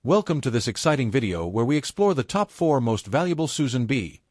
Welcome to this exciting video where we explore the top 4 most valuable Susan B.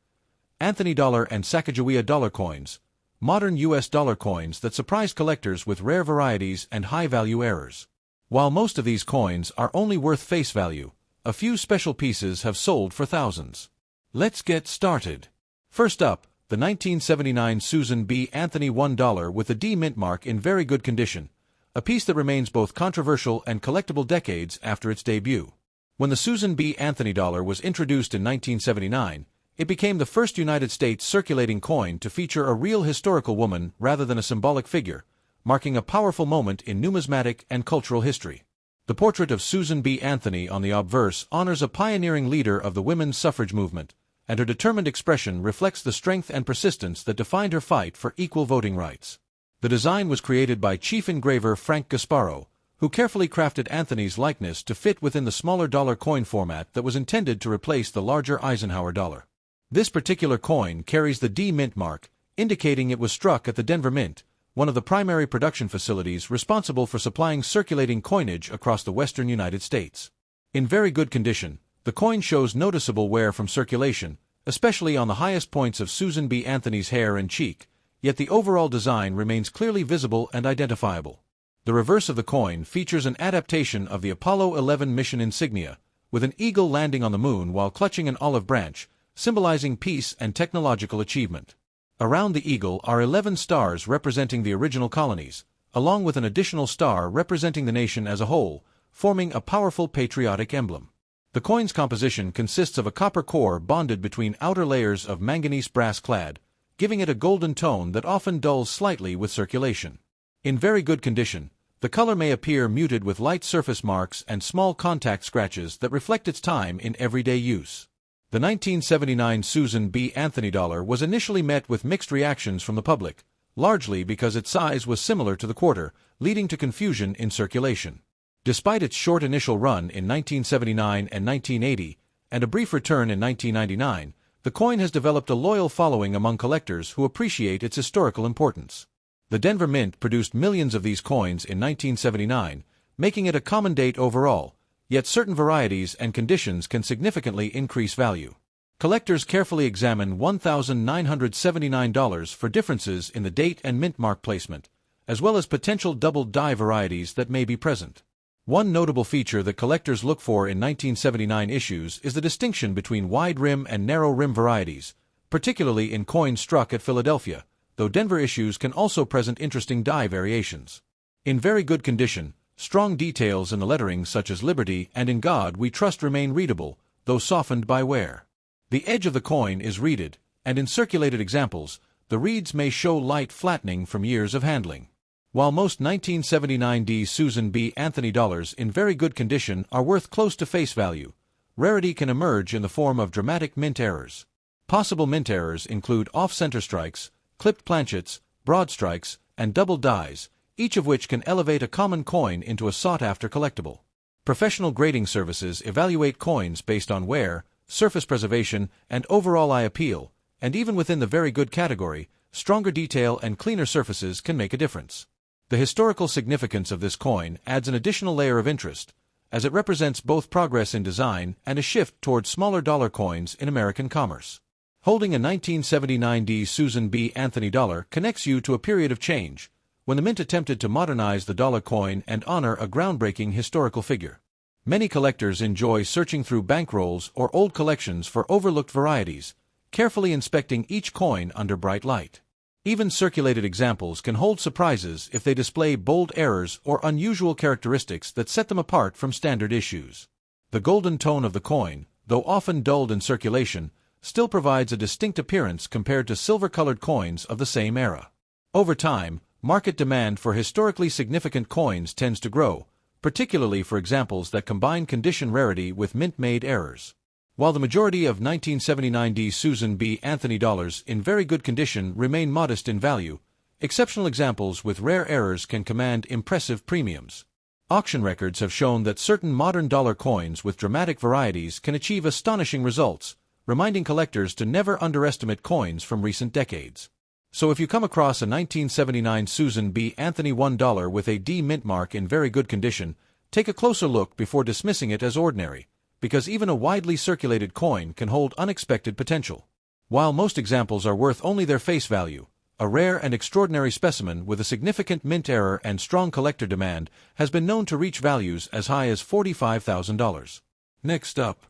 Anthony dollar and Sacagawea dollar coins, modern US dollar coins that surprise collectors with rare varieties and high-value errors. While most of these coins are only worth face value, a few special pieces have sold for thousands. Let's get started. First up, the 1979 Susan B. Anthony $1 with a D mint mark in very good condition, a piece that remains both controversial and collectible decades after its debut. When the Susan B. Anthony dollar was introduced in 1979, it became the first United States circulating coin to feature a real historical woman rather than a symbolic figure, marking a powerful moment in numismatic and cultural history. The portrait of Susan B. Anthony on the obverse honors a pioneering leader of the women's suffrage movement, and her determined expression reflects the strength and persistence that defined her fight for equal voting rights. The design was created by chief engraver Frank Gasparo, who carefully crafted Anthony's likeness to fit within the smaller dollar coin format that was intended to replace the larger Eisenhower dollar. This particular coin carries the D Mint mark, indicating it was struck at the Denver Mint, one of the primary production facilities responsible for supplying circulating coinage across the western United States. In very good condition, the coin shows noticeable wear from circulation, especially on the highest points of Susan B. Anthony's hair and cheek, yet the overall design remains clearly visible and identifiable. The reverse of the coin features an adaptation of the Apollo 11 mission insignia, with an eagle landing on the moon while clutching an olive branch, symbolizing peace and technological achievement. Around the eagle are 11 stars representing the original colonies, along with an additional star representing the nation as a whole, forming a powerful patriotic emblem. The coin's composition consists of a copper core bonded between outer layers of manganese brass clad, giving it a golden tone that often dulls slightly with circulation. In very good condition, the color may appear muted with light surface marks and small contact scratches that reflect its time in everyday use. The 1979 Susan B. Anthony dollar was initially met with mixed reactions from the public, largely because its size was similar to the quarter, leading to confusion in circulation. Despite its short initial run in 1979 and 1980, and a brief return in 1999, the coin has developed a loyal following among collectors who appreciate its historical importance. The Denver Mint produced millions of these coins in 1979, making it a common date overall, yet certain varieties and conditions can significantly increase value. Collectors carefully examine $1,979 for differences in the date and mint mark placement, as well as potential double die varieties that may be present. One notable feature that collectors look for in 1979 issues is the distinction between wide rim and narrow rim varieties, particularly in coins struck at Philadelphia, though Denver issues can also present interesting die variations. In very good condition, strong details in the lettering such as Liberty and In God We Trust remain readable, though softened by wear. The edge of the coin is reeded, and in circulated examples, the reeds may show light flattening from years of handling. While most 1979 D Susan B. Anthony dollars in very good condition are worth close to face value, rarity can emerge in the form of dramatic mint errors. Possible mint errors include off-center strikes, clipped planchets, broad strikes, and double dies, each of which can elevate a common coin into a sought-after collectible. Professional grading services evaluate coins based on wear, surface preservation, and overall eye appeal, and even within the very good category, stronger detail and cleaner surfaces can make a difference. The historical significance of this coin adds an additional layer of interest, as it represents both progress in design and a shift towards smaller dollar coins in American commerce. Holding a 1979 D Susan B. Anthony dollar connects you to a period of change, when the mint attempted to modernize the dollar coin and honor a groundbreaking historical figure. Many collectors enjoy searching through bankrolls or old collections for overlooked varieties, carefully inspecting each coin under bright light. Even circulated examples can hold surprises if they display bold errors or unusual characteristics that set them apart from standard issues. The golden tone of the coin, though often dulled in circulation, still provides a distinct appearance compared to silver-colored coins of the same era. Over time, market demand for historically significant coins tends to grow, particularly for examples that combine condition rarity with mint-made errors. While the majority of 1979 D Susan B. Anthony dollars in very good condition remain modest in value, exceptional examples with rare errors can command impressive premiums. Auction records have shown that certain modern dollar coins with dramatic varieties can achieve astonishing results, reminding collectors to never underestimate coins from recent decades. So if you come across a 1979 Susan B. Anthony $1 with a D mint mark in very good condition, take a closer look before dismissing it as ordinary, because even a widely circulated coin can hold unexpected potential. While most examples are worth only their face value, a rare and extraordinary specimen with a significant mint error and strong collector demand has been known to reach values as high as $45,000. Next up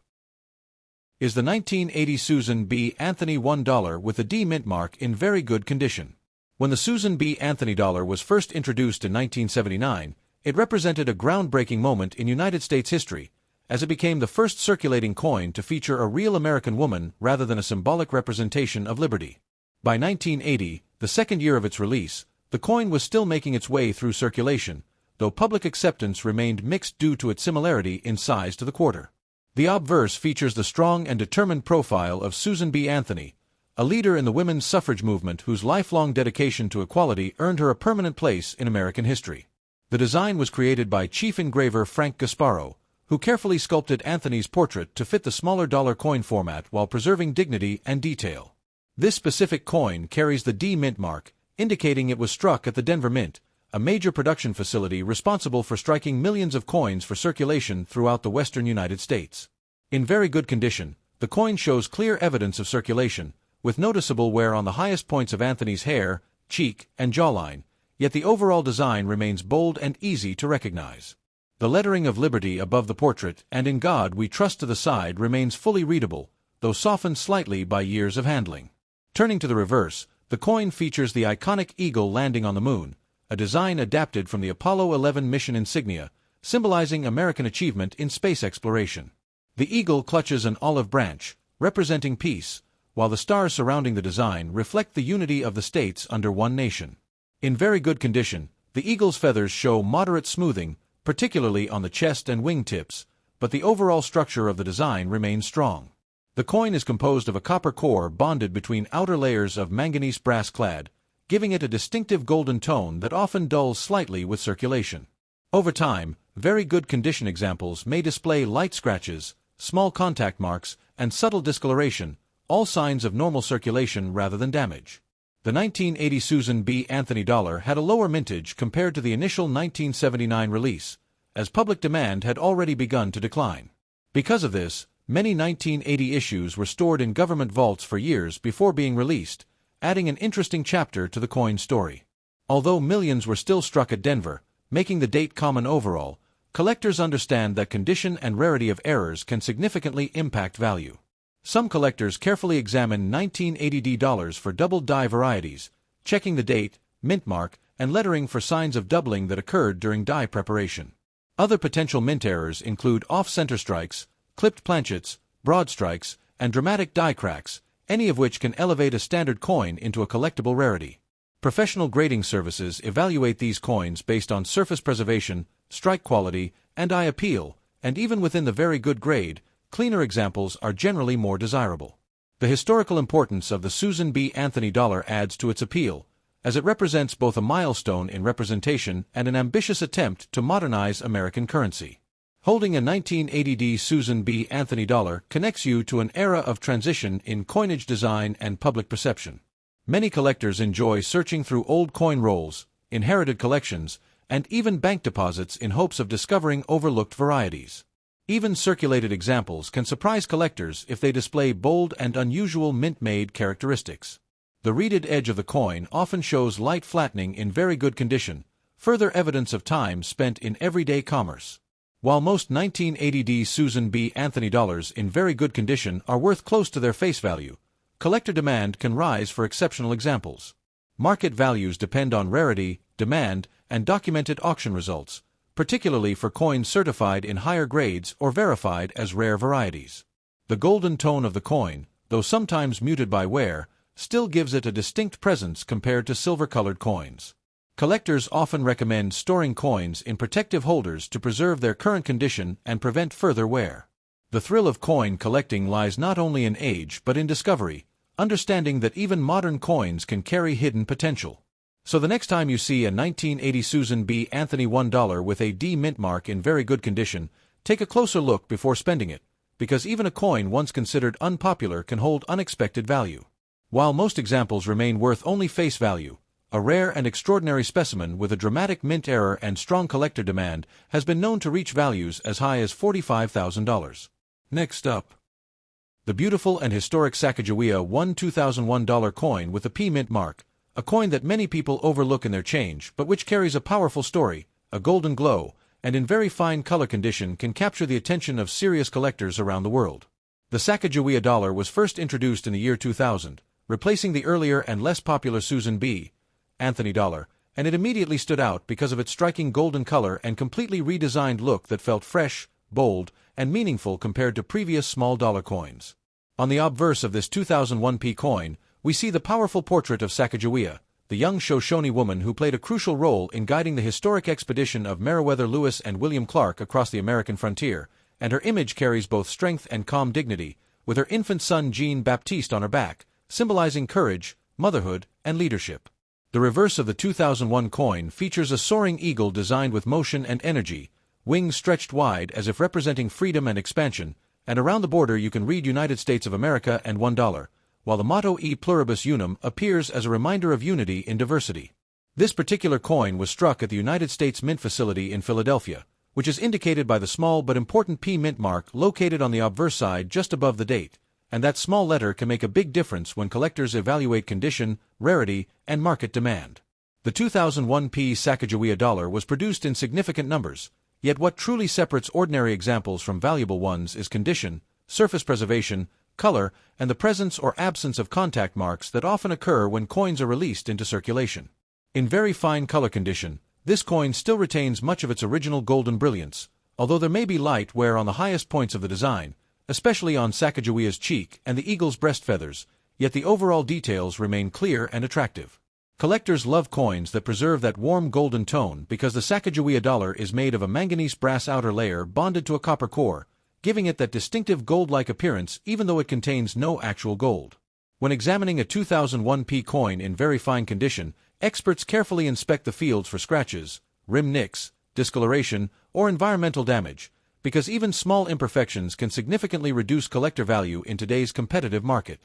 is the 1980 Susan B. Anthony $1 with a D mint mark in very good condition. When the Susan B. Anthony dollar was first introduced in 1979, it represented a groundbreaking moment in United States history, as it became the first circulating coin to feature a real American woman rather than a symbolic representation of liberty. By 1980, the second year of its release, the coin was still making its way through circulation, though public acceptance remained mixed due to its similarity in size to the quarter. The obverse features the strong and determined profile of Susan B. Anthony, a leader in the women's suffrage movement whose lifelong dedication to equality earned her a permanent place in American history. The design was created by chief engraver Frank Gasparo, who carefully sculpted Anthony's portrait to fit the smaller dollar coin format while preserving dignity and detail. This specific coin carries the D mint mark, indicating it was struck at the Denver Mint, a major production facility responsible for striking millions of coins for circulation throughout the western United States. In very good condition, the coin shows clear evidence of circulation, with noticeable wear on the highest points of Anthony's hair, cheek, and jawline, yet the overall design remains bold and easy to recognize. The lettering of Liberty above the portrait and In God We Trust to the side remains fully readable, though softened slightly by years of handling. Turning to the reverse, the coin features the iconic eagle landing on the moon, a design adapted from the Apollo 11 mission insignia, symbolizing American achievement in space exploration. The eagle clutches an olive branch, representing peace, while the stars surrounding the design reflect the unity of the states under one nation. In very good condition, the eagle's feathers show moderate smoothing, particularly on the chest and wing tips, but the overall structure of the design remains strong. The coin is composed of a copper core bonded between outer layers of manganese brass clad, giving it a distinctive golden tone that often dulls slightly with circulation. Over time, very good condition examples may display light scratches, small contact marks, and subtle discoloration, all signs of normal circulation rather than damage. The 1980 Susan B. Anthony dollar had a lower mintage compared to the initial 1979 release, as public demand had already begun to decline. Because of this, many 1980 issues were stored in government vaults for years before being released, adding an interesting chapter to the coin's story. Although millions were still struck at Denver, making the date common overall, collectors understand that condition and rarity of errors can significantly impact value. Some collectors carefully examine 1980 dollars for double die varieties, checking the date, mint mark, and lettering for signs of doubling that occurred during die preparation. Other potential mint errors include off-center strikes, clipped planchets, broad strikes, and dramatic die cracks, any of which can elevate a standard coin into a collectible rarity. Professional grading services evaluate these coins based on surface preservation, strike quality, and eye appeal, and even within the very good grade, cleaner examples are generally more desirable. The historical importance of the Susan B. Anthony dollar adds to its appeal, as it represents both a milestone in representation and an ambitious attempt to modernize American currency. Holding a 1980 Susan B. Anthony dollar connects you to an era of transition in coinage design and public perception. Many collectors enjoy searching through old coin rolls, inherited collections, and even bank deposits in hopes of discovering overlooked varieties. Even circulated examples can surprise collectors if they display bold and unusual mint-made characteristics. The reeded edge of the coin often shows light flattening in very good condition, further evidence of time spent in everyday commerce. While most 1980 Susan B. Anthony dollars in very good condition are worth close to their face value, collector demand can rise for exceptional examples. Market values depend on rarity, demand, and documented auction results, particularly for coins certified in higher grades or verified as rare varieties. The golden tone of the coin, though sometimes muted by wear, still gives it a distinct presence compared to silver-colored coins. Collectors often recommend storing coins in protective holders to preserve their current condition and prevent further wear. The thrill of coin collecting lies not only in age but in discovery, understanding that even modern coins can carry hidden potential. So the next time you see a 1980 Susan B. Anthony $1 with a D mint mark in very good condition, take a closer look before spending it, because even a coin once considered unpopular can hold unexpected value. While most examples remain worth only face value, a rare and extraordinary specimen with a dramatic mint error and strong collector demand, has been known to reach values as high as $45,000. Next up, the beautiful and historic Sacagawea 2001 coin with the P mint mark, a coin that many people overlook in their change but which carries a powerful story, a golden glow, and in very fine color condition can capture the attention of serious collectors around the world. The Sacagawea dollar was first introduced in the year 2000, replacing the earlier and less popular Susan B. Anthony dollar, and it immediately stood out because of its striking golden color and completely redesigned look that felt fresh, bold, and meaningful compared to previous small dollar coins. On the obverse of this 2001 P coin, we see the powerful portrait of Sacagawea, the young Shoshone woman who played a crucial role in guiding the historic expedition of Meriwether Lewis and William Clark across the American frontier, and her image carries both strength and calm dignity, with her infant son Jean-Baptiste on her back, symbolizing courage, motherhood, and leadership. The reverse of the 2001 coin features a soaring eagle designed with motion and energy, wings stretched wide as if representing freedom and expansion, and around the border you can read United States of America and $1, while the motto E pluribus unum appears as a reminder of unity in diversity. This particular coin was struck at the United States Mint facility in Philadelphia, which is indicated by the small but important P mint mark located on the obverse side just above the date, and that small letter can make a big difference when collectors evaluate condition, rarity, and market demand. The 2001 P Sacagawea dollar was produced in significant numbers, yet what truly separates ordinary examples from valuable ones is condition, surface preservation, color, and the presence or absence of contact marks that often occur when coins are released into circulation. In very fine color condition, this coin still retains much of its original golden brilliance, although there may be light wear on the highest points of the design, especially on Sacagawea's cheek and the eagle's breast feathers, yet the overall details remain clear and attractive. Collectors love coins that preserve that warm golden tone because the Sacagawea dollar is made of a manganese brass outer layer bonded to a copper core, giving it that distinctive gold-like appearance even though it contains no actual gold. When examining a 2001 P coin in very fine condition, experts carefully inspect the fields for scratches, rim nicks, discoloration, or environmental damage, because even small imperfections can significantly reduce collector value in today's competitive market.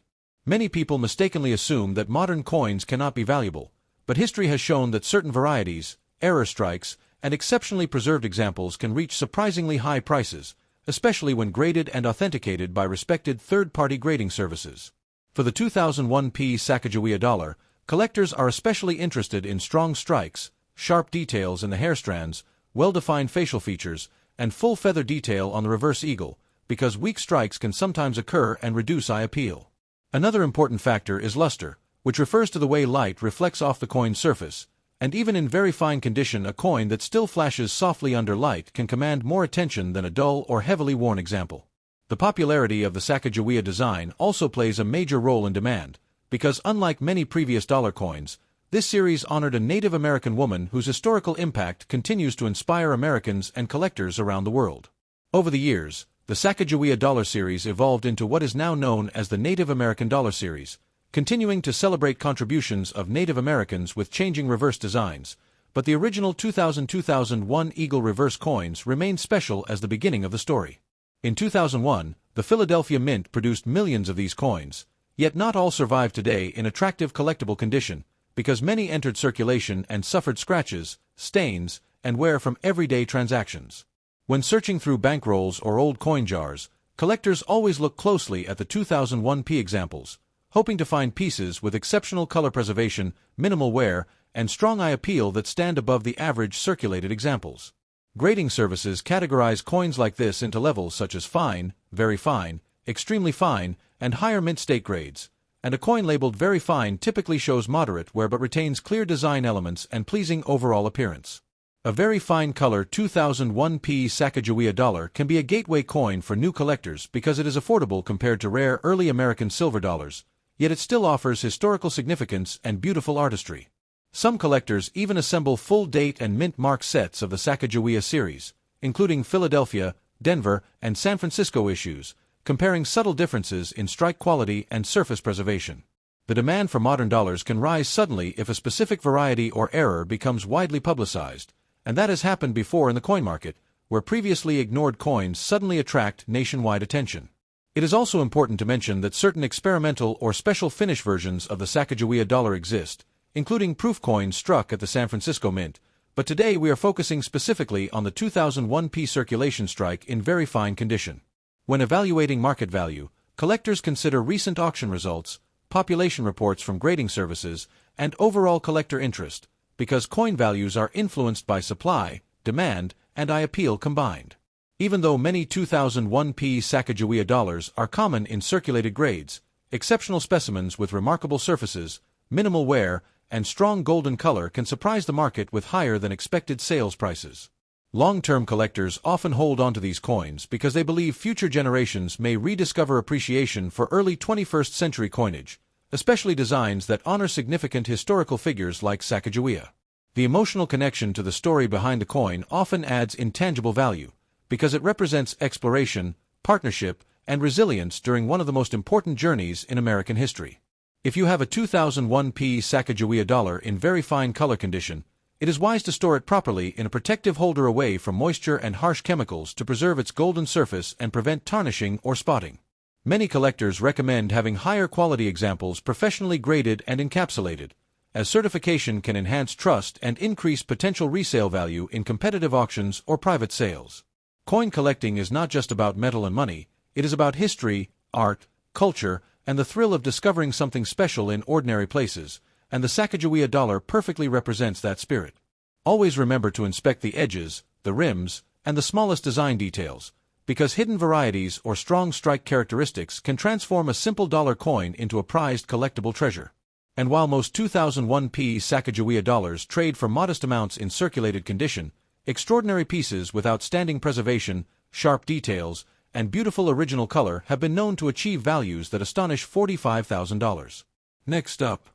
Many people mistakenly assume that modern coins cannot be valuable, but history has shown that certain varieties, error strikes, and exceptionally preserved examples can reach surprisingly high prices, especially when graded and authenticated by respected third-party grading services. For the 2001 P Sacagawea dollar, collectors are especially interested in strong strikes, sharp details in the hair strands, well-defined facial features, and full feather detail on the reverse eagle, because weak strikes can sometimes occur and reduce eye appeal. Another important factor is luster, which refers to the way light reflects off the coin's surface, and even in very fine condition a coin that still flashes softly under light can command more attention than a dull or heavily worn example. The popularity of the Sacagawea design also plays a major role in demand, because unlike many previous dollar coins, this series honored a Native American woman whose historical impact continues to inspire Americans and collectors around the world. Over the years, the Sacagawea dollar series evolved into what is now known as the Native American dollar series, continuing to celebrate contributions of Native Americans with changing reverse designs, but the original 2001 Eagle reverse coins remain special as the beginning of the story. In 2001, the Philadelphia Mint produced millions of these coins, yet not all survive today in attractive collectible condition, because many entered circulation and suffered scratches, stains, and wear from everyday transactions. When searching through bankrolls or old coin jars, collectors always look closely at the 2001 P examples, hoping to find pieces with exceptional color preservation, minimal wear, and strong eye appeal that stand above the average circulated examples. Grading services categorize coins like this into levels such as fine, very fine, extremely fine, and higher mint state grades, and a coin labeled very fine typically shows moderate wear but retains clear design elements and pleasing overall appearance. A very fine color 2001 P Sacagawea dollar can be a gateway coin for new collectors because it is affordable compared to rare early American silver dollars, yet it still offers historical significance and beautiful artistry. Some collectors even assemble full date and mint mark sets of the Sacagawea series, including Philadelphia, Denver, and San Francisco issues, comparing subtle differences in strike quality and surface preservation. The demand for modern dollars can rise suddenly if a specific variety or error becomes widely publicized, and that has happened before in the coin market, where previously ignored coins suddenly attract nationwide attention. It is also important to mention that certain experimental or special finish versions of the Sacagawea dollar exist, including proof coins struck at the San Francisco Mint, but today we are focusing specifically on the 2001p circulation strike in very fine condition. When evaluating market value, collectors consider recent auction results, population reports from grading services, and overall collector interest, because coin values are influenced by supply, demand, and eye appeal combined. Even though many 2001p Sacagawea dollars are common in circulated grades, exceptional specimens with remarkable surfaces, minimal wear, and strong golden color can surprise the market with higher than expected sales prices. Long-term collectors often hold onto these coins because they believe future generations may rediscover appreciation for early 21st century coinage, especially designs that honor significant historical figures like Sacagawea. The emotional connection to the story behind the coin often adds intangible value, because it represents exploration, partnership, and resilience during one of the most important journeys in American history. If you have a 2001p Sacagawea dollar in very fine color condition, it is wise to store it properly in a protective holder away from moisture and harsh chemicals to preserve its golden surface and prevent tarnishing or spotting. Many collectors recommend having higher quality examples professionally graded and encapsulated, as certification can enhance trust and increase potential resale value in competitive auctions or private sales. Coin collecting is not just about metal and money, it is about history, art, culture, and the thrill of discovering something special in ordinary places, and the Sacagawea dollar perfectly represents that spirit. Always remember to inspect the edges, the rims, and the smallest design details, because hidden varieties or strong strike characteristics can transform a simple dollar coin into a prized collectible treasure. And while most 2001p Sacagawea dollars trade for modest amounts in circulated condition, extraordinary pieces with outstanding preservation, sharp details, and beautiful original color have been known to achieve values that astonish $45,000. Next up,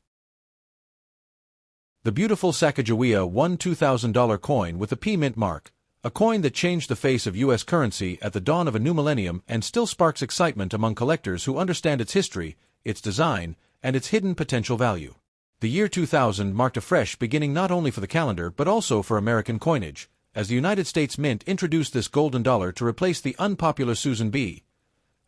the beautiful Sacagawea $2000 coin with the P Mint mark, a coin that changed the face of U.S. currency at the dawn of a new millennium and still sparks excitement among collectors who understand its history, its design, and its hidden potential value. The year 2000 marked a fresh beginning not only for the calendar but also for American coinage, as the United States Mint introduced this golden dollar to replace the unpopular Susan B.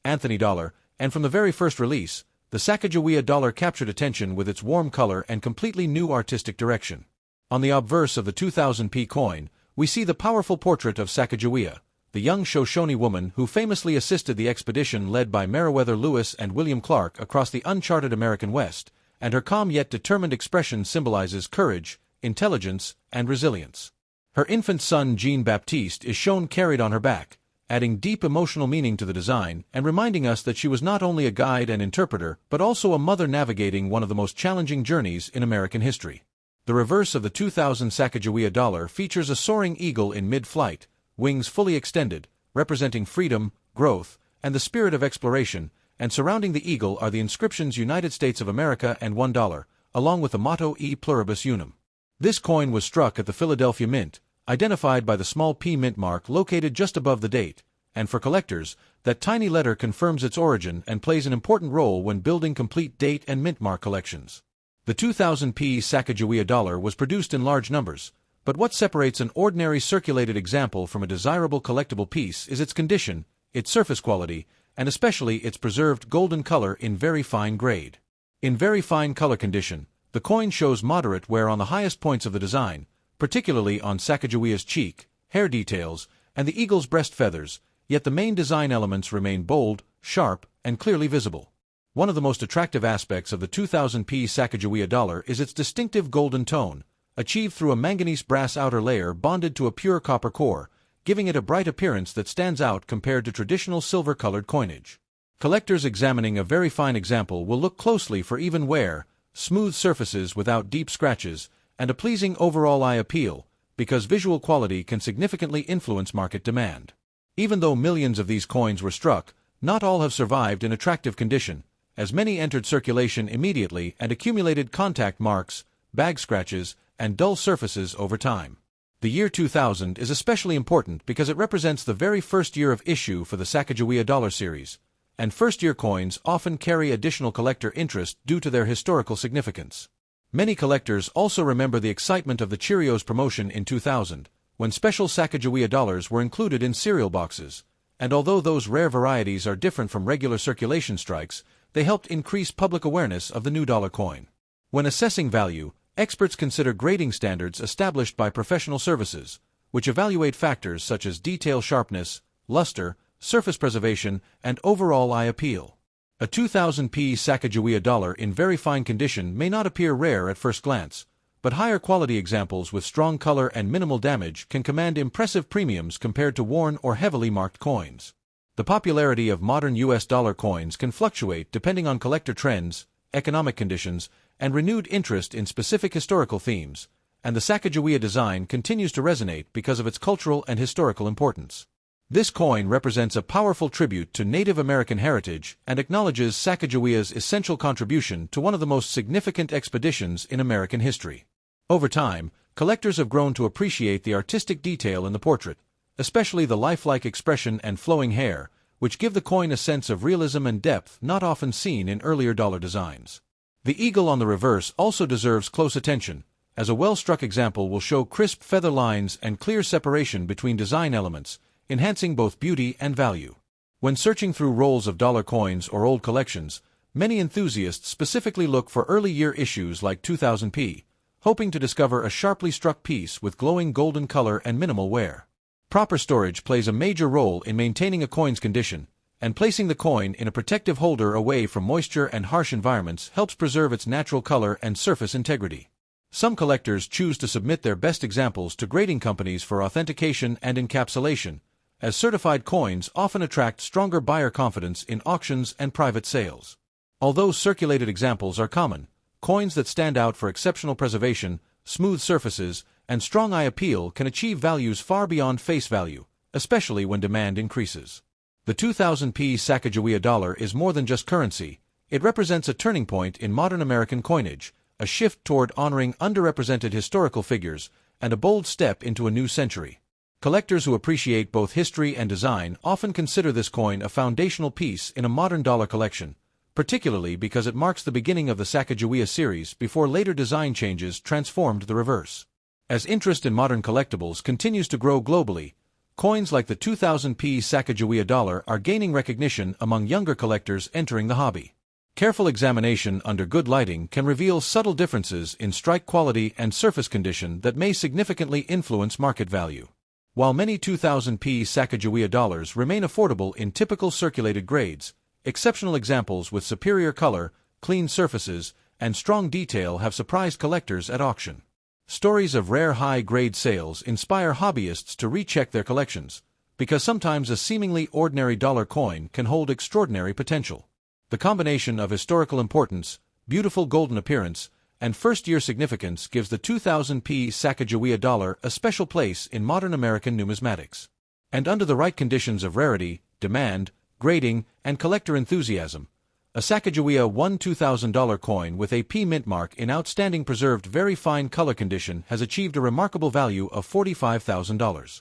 Anthony dollar, and from the very first release, the Sacagawea dollar captured attention with its warm color and completely new artistic direction. On the obverse of the 2000p coin, we see the powerful portrait of Sacagawea, the young Shoshone woman who famously assisted the expedition led by Meriwether Lewis and William Clark across the uncharted American West, and her calm yet determined expression symbolizes courage, intelligence, and resilience. Her infant son Jean-Baptiste is shown carried on her back, adding deep emotional meaning to the design and reminding us that she was not only a guide and interpreter but also a mother navigating one of the most challenging journeys in American history. The reverse of the 2000 Sacagawea dollar features a soaring eagle in mid-flight, wings fully extended, representing freedom, growth, and the spirit of exploration, and surrounding the eagle are the inscriptions United States of America and $1, along with the motto E Pluribus Unum. This coin was struck at the Philadelphia Mint, identified by the small P Mint mark located just above the date, and for collectors, that tiny letter confirms its origin and plays an important role when building complete date and mint mark collections. The 2000p Sacagawea dollar was produced in large numbers, but what separates an ordinary circulated example from a desirable collectible piece is its condition, its surface quality, and especially its preserved golden color in very fine grade. In very fine color condition, the coin shows moderate wear on the highest points of the design, particularly on Sacagawea's cheek, hair details, and the eagle's breast feathers, yet the main design elements remain bold, sharp, and clearly visible. One of the most attractive aspects of the 2000p Sacagawea dollar is its distinctive golden tone, achieved through a manganese brass outer layer bonded to a pure copper core, giving it a bright appearance that stands out compared to traditional silver-colored coinage. Collectors examining a very fine example will look closely for even wear, smooth surfaces without deep scratches, and a pleasing overall eye appeal, because visual quality can significantly influence market demand. Even though millions of these coins were struck, not all have survived in attractive condition, as many entered circulation immediately and accumulated contact marks, bag scratches, and dull surfaces over time. The year 2000 is especially important because it represents the very first year of issue for the Sacagawea dollar series, and first-year coins often carry additional collector interest due to their historical significance. Many collectors also remember the excitement of the Cheerios promotion in 2000, when special Sacagawea dollars were included in cereal boxes, and although those rare varieties are different from regular circulation strikes, they helped increase public awareness of the new dollar coin. When assessing value, Experts consider grading standards established by professional services, which evaluate factors such as detail sharpness, luster, surface preservation, and overall eye appeal. A 2000p Sacagawea dollar in very fine condition may not appear rare at first glance, but higher quality examples with strong color and minimal damage can command impressive premiums compared to worn or heavily marked coins. The popularity of modern US dollar coins can fluctuate depending on collector trends, economic conditions, and renewed interest in specific historical themes, and the Sacagawea design continues to resonate because of its cultural and historical importance. This coin represents a powerful tribute to Native American heritage and acknowledges Sacagawea's essential contribution to one of the most significant expeditions in American history. Over time, collectors have grown to appreciate the artistic detail in the portrait, especially the lifelike expression and flowing hair, which give the coin a sense of realism and depth not often seen in earlier dollar designs. The eagle on the reverse also deserves close attention, as a well-struck example will show crisp feather lines and clear separation between design elements, enhancing both beauty and value. When searching through rolls of dollar coins or old collections, many enthusiasts specifically look for early-year issues like 2000p, hoping to discover a sharply struck piece with glowing golden color and minimal wear. Proper storage plays a major role in maintaining a coin's condition, and placing the coin in a protective holder away from moisture and harsh environments helps preserve its natural color and surface integrity. Some collectors choose to submit their best examples to grading companies for authentication and encapsulation, as certified coins often attract stronger buyer confidence in auctions and private sales. Although circulated examples are common, coins that stand out for exceptional preservation, smooth surfaces, and strong eye appeal can achieve values far beyond face value, especially when demand increases. The 2000p Sacagawea dollar is more than just currency. It represents a turning point in modern American coinage, a shift toward honoring underrepresented historical figures, and a bold step into a new century. Collectors who appreciate both history and design often consider this coin a foundational piece in a modern dollar collection, particularly because it marks the beginning of the Sacagawea series before later design changes transformed the reverse. As interest in modern collectibles continues to grow globally, coins like the 2000p Sacagawea dollar are gaining recognition among younger collectors entering the hobby. Careful examination under good lighting can reveal subtle differences in strike quality and surface condition that may significantly influence market value. While many 2000p Sacagawea dollars remain affordable in typical circulated grades, exceptional examples with superior color, clean surfaces, and strong detail have surprised collectors at auction. Stories of rare high-grade sales inspire hobbyists to recheck their collections, because sometimes a seemingly ordinary dollar coin can hold extraordinary potential. The combination of historical importance, beautiful golden appearance, and first-year significance gives the 2000p Sacagawea dollar a special place in modern American numismatics. And under the right conditions of rarity, demand, grading, and collector enthusiasm, a Sacagawea $2000 coin with a P mint mark in outstanding preserved very fine color condition has achieved a remarkable value of $45,000.